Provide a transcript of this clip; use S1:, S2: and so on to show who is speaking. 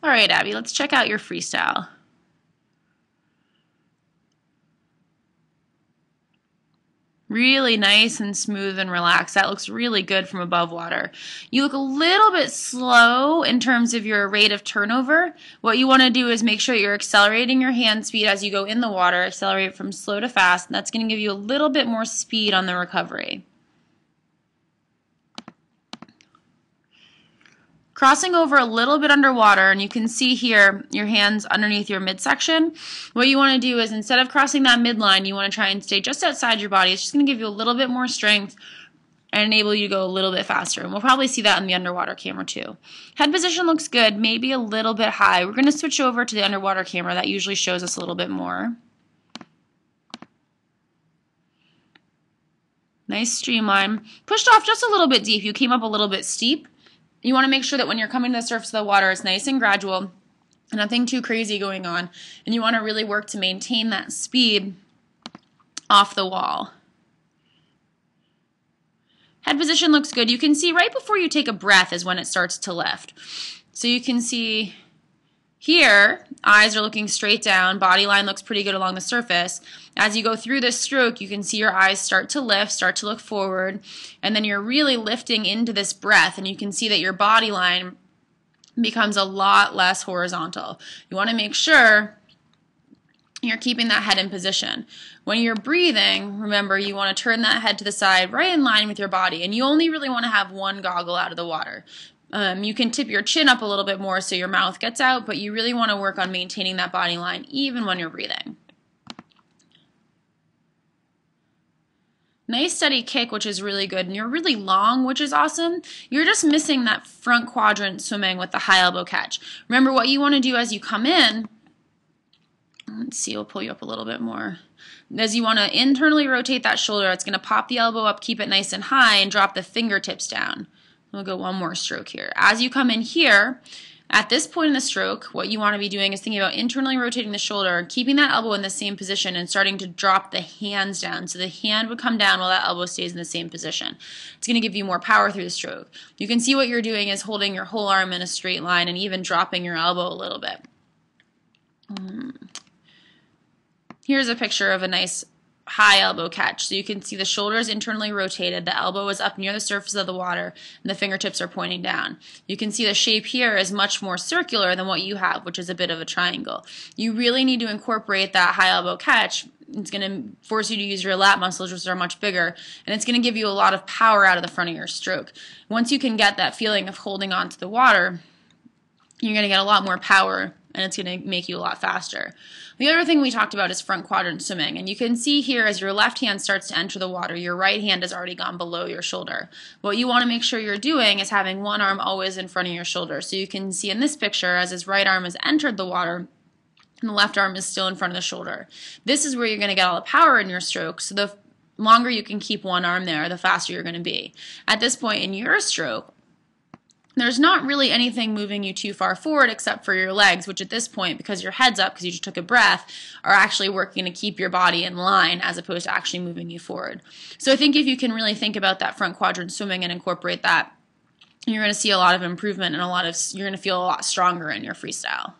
S1: All right, Abby, let's check out your freestyle. Really nice and smooth and relaxed. That looks really good from above water. You look a little bit slow in terms of your rate of turnover. What you want to do is make sure you're accelerating your hand speed as you go in the water. Accelerate from slow to fast, and that's going to give you a little bit more speed on the recovery. Crossing over a little bit underwater, and you can see here your hands underneath your midsection. What you want to do is instead of crossing that midline, you want to try and stay just outside your body. It's just going to give you a little bit more strength and enable you to go a little bit faster. And we'll probably see that in the underwater camera too. Head position looks good, maybe a little bit high. We're going to switch over to the underwater camera. That usually shows us a little bit more. Nice streamline. Pushed off just a little bit deep. You came up a little bit steep. You want to make sure that when you're coming to the surface of the water, it's nice and gradual, nothing too crazy going on, and you want to really work to maintain that speed off the wall. Head position looks good. You can see right before you take a breath is when it starts to lift. So you can see here, eyes are looking straight down, body line looks pretty good along the surface. As you go through this stroke, you can see your eyes start to lift, start to look forward, and then you're really lifting into this breath, and you can see that your body line becomes a lot less horizontal. You want to make sure you're keeping that head in position. When you're breathing, remember, you want to turn that head to the side right in line with your body, and you only really want to have one goggle out of the water. You can tip your chin up a little bit more so your mouth gets out, but you really want to work on maintaining that body line even when you're breathing. Nice steady kick, which is really good, and you're really long, which is awesome. You're just missing that front quadrant swimming with the high elbow catch. Remember, what you want to do as you come in, let's see, we'll pull you up a little bit more. As you want to internally rotate that shoulder, it's going to pop the elbow up, keep it nice and high, and drop the fingertips down. We'll go one more stroke here. As you come in here, at this point in the stroke, what you want to be doing is thinking about internally rotating the shoulder, keeping that elbow in the same position, and starting to drop the hands down. So the hand would come down while that elbow stays in the same position. It's going to give you more power through the stroke. You can see what you're doing is holding your whole arm in a straight line and even dropping your elbow a little bit. Here's a picture of a nice high elbow catch. So you can see the shoulders internally rotated, the elbow is up near the surface of the water, and the fingertips are pointing down. You can see the shape here is much more circular than what you have, which is a bit of a triangle. You really need to incorporate that high elbow catch. It's going to force you to use your lat muscles, which are much bigger, and it's going to give you a lot of power out of the front of your stroke. Once you can get that feeling of holding on to the water, you're going to get a lot more power, and it's going to make you a lot faster. The other thing we talked about is front quadrant swimming, and you can see here as your left hand starts to enter the water, your right hand has already gone below your shoulder. What you want to make sure you're doing is having one arm always in front of your shoulder. So you can see in this picture as his right arm has entered the water, and the left arm is still in front of the shoulder. This is where you're going to get all the power in your stroke, so the longer you can keep one arm there, the faster you're going to be. At this point in your stroke, there's not really anything moving you too far forward except for your legs, which at this point, because your head's up, because you just took a breath, are actually working to keep your body in line as opposed to actually moving you forward. So I think if you can really think about that front quadrant swimming and incorporate that, you're going to see a lot of improvement and you're going to feel a lot stronger in your freestyle.